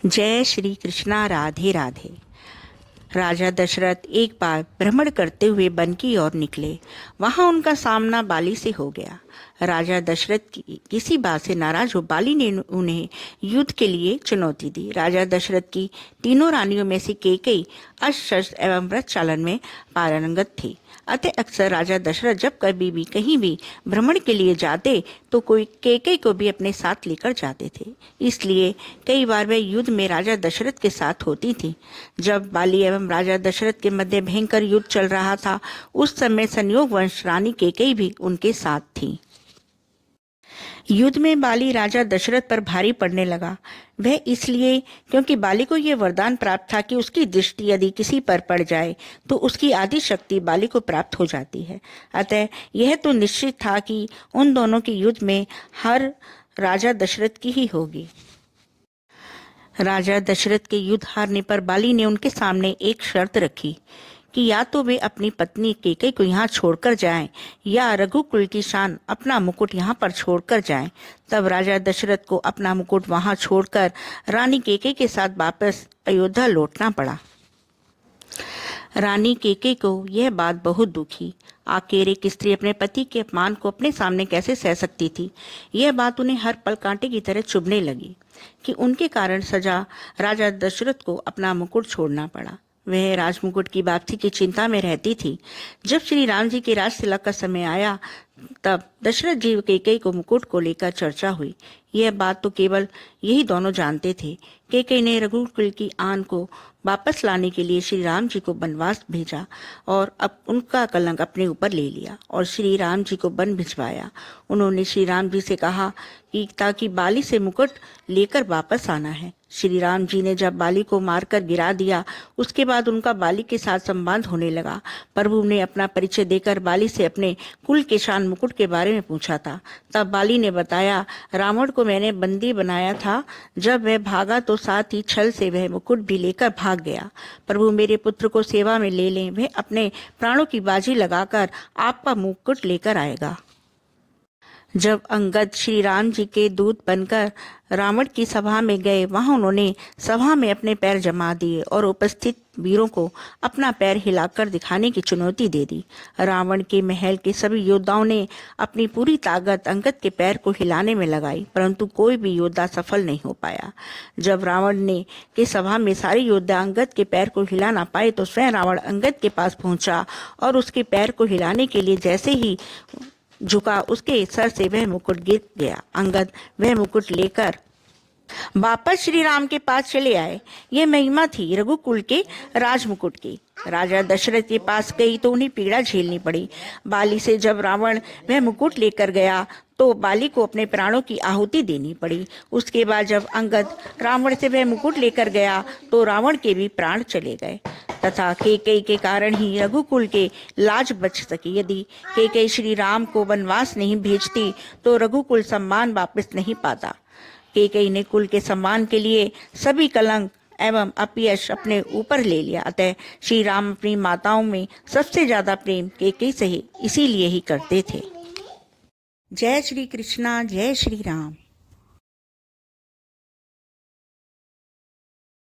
जय श्री कृष्णा। राधे राधे। राजा दशरथ एक बार भ्रमण करते हुए वन की ओर निकले। वहां उनका सामना बाली से हो गया। राजा दशरथ की किसी बात से नाराज हो बाली ने उन्हें युद्ध के लिए चुनौती दी। राजा दशरथ की तीनों रानियों में से केकई अस्त्र शस्त्र एवं व्रत चालन में पारंगत थी। अतः अक्सर राजा दशरथ जब कभी भी कहीं भी भ्रमण के लिए जाते तो कोई केकई को भी अपने साथ लेकर जाते थे। इसलिए कई बार वह युद्ध में राजा दशरथ के साथ होती थी। जब बाली एवं राजा दशरथ के मध्य भयंकर युद्ध चल रहा था, उस समय संयोग वंश रानी केकई भी उनके साथ थी। युद्ध में बाली राजा दशरथ पर भारी पड़ने लगा। वह इसलिए क्योंकि बाली को यह वरदान प्राप्त था कि उसकी दृष्टि यदि किसी पर पड़ जाए तो उसकी आदि शक्ति बाली को प्राप्त हो जाती है। अतः यह तो निश्चित था कि उन दोनों की युद्ध में हार राजा दशरथ की ही होगी। राजा दशरथ के युद्ध हारने पर बाली ने उनके सामने एक शर्त रखी कि या तो वे अपनी पत्नी केकई को यहाँ छोड़कर जाएं या रघुकुल की शान अपना मुकुट यहाँ पर छोड़कर जाएं। तब राजा दशरथ को अपना मुकुट वहां छोड़कर रानी केकई के साथ वापस अयोध्या लौटना पड़ा। रानी केकई को यह बात बहुत दुखी। आखिर एक स्त्री अपने पति के अपमान को अपने सामने कैसे सह सकती थी। यह बात उन्हें हर पल कांटे की तरह चुभने लगी कि उनके कारण सजा राजा दशरथ को अपना मुकुट छोड़ना पड़ा। वह राजमुकुट की वापसी की चिंता में रहती थी। जब श्री राम जी के राज तिलक का समय आया तब दशरथ जी केकई को मुकुट को लेकर चर्चा हुई। यह बात तो केवल यही दोनों जानते थे। केकई ने रघुकुल की आन को वापस लाने के लिए श्री राम जी को वनवास भेजा और अब उनका कलंक अपने ऊपर ले लिया और श्री राम जी को वन भिजवाया। उन्होंने श्री राम जी से कहा कि ताकि बाली से मुकुट लेकर वापस आना है। श्री राम जी ने जब बाली को मारकर गिरा दिया, उसके बाद उनका बाली के साथ संबंध होने लगा। प्रभु ने अपना परिचय देकर बाली से अपने कुल के शान मुकुट के बारे में पूछा था। तब बाली ने बताया, रावण को मैंने बंदी बनाया था। जब वह भागा तो साथ ही छल से वह मुकुट भी लेकर भाग गया। प्रभु मेरे पुत्र को सेवा में ले लें, वह अपने प्राणों की बाजी लगाकर आपका मुकुट लेकर आएगा। जब अंगद श्री राम जी के दूत बनकर रावण की सभा में गए, वहां उन्होंने सभा में अपने पैर जमा दिए और उपस्थित वीरों को अपना पैर हिलाकर दिखाने की चुनौती दे दी। रावण के महल के सभी योद्धाओं ने अपनी पूरी ताकत अंगद के पैर को हिलाने में लगाई, परंतु कोई भी योद्धा सफल नहीं हो पाया। जब रावण ने के सभा में सारे योद्धा अंगद के पैर को हिला ना पाए तो स्वयं रावण अंगद के पास पहुंचा और उसके पैर को हिलाने के लिए जैसे ही झुका, उसके सर से वह मुकुट गिर गया। अंगद वह मुकुट लेकर वापस श्री राम के पास चले आए। यह महिमा थी रघुकुल के राजमुकुट की। राजा दशरथ के पास गई तो उन्हें पीड़ा झेलनी पड़ी। बाली से जब रावण वह मुकुट लेकर गया तो बाली को अपने प्राणों की आहुति देनी पड़ी। उसके बाद जब अंगद रावण से वह मुकुट लेकर गया तो रावण के भी प्राण चले गए तथा केकई के कारण ही रघुकुल के लाज बच सकी। यदि केकई श्री राम को वनवास नहीं भेजती तो रघुकुल सम्मान वापस नहीं पाता। केकई ने कुल के सम्मान के लिए सभी कलंक एवं अपयश अपने ऊपर ले लिया। अतः श्री राम अपनी माताओं में सबसे ज्यादा प्रेम केकई से ही इसीलिए ही करते थे। जय श्री कृष्णा। जय श्री राम।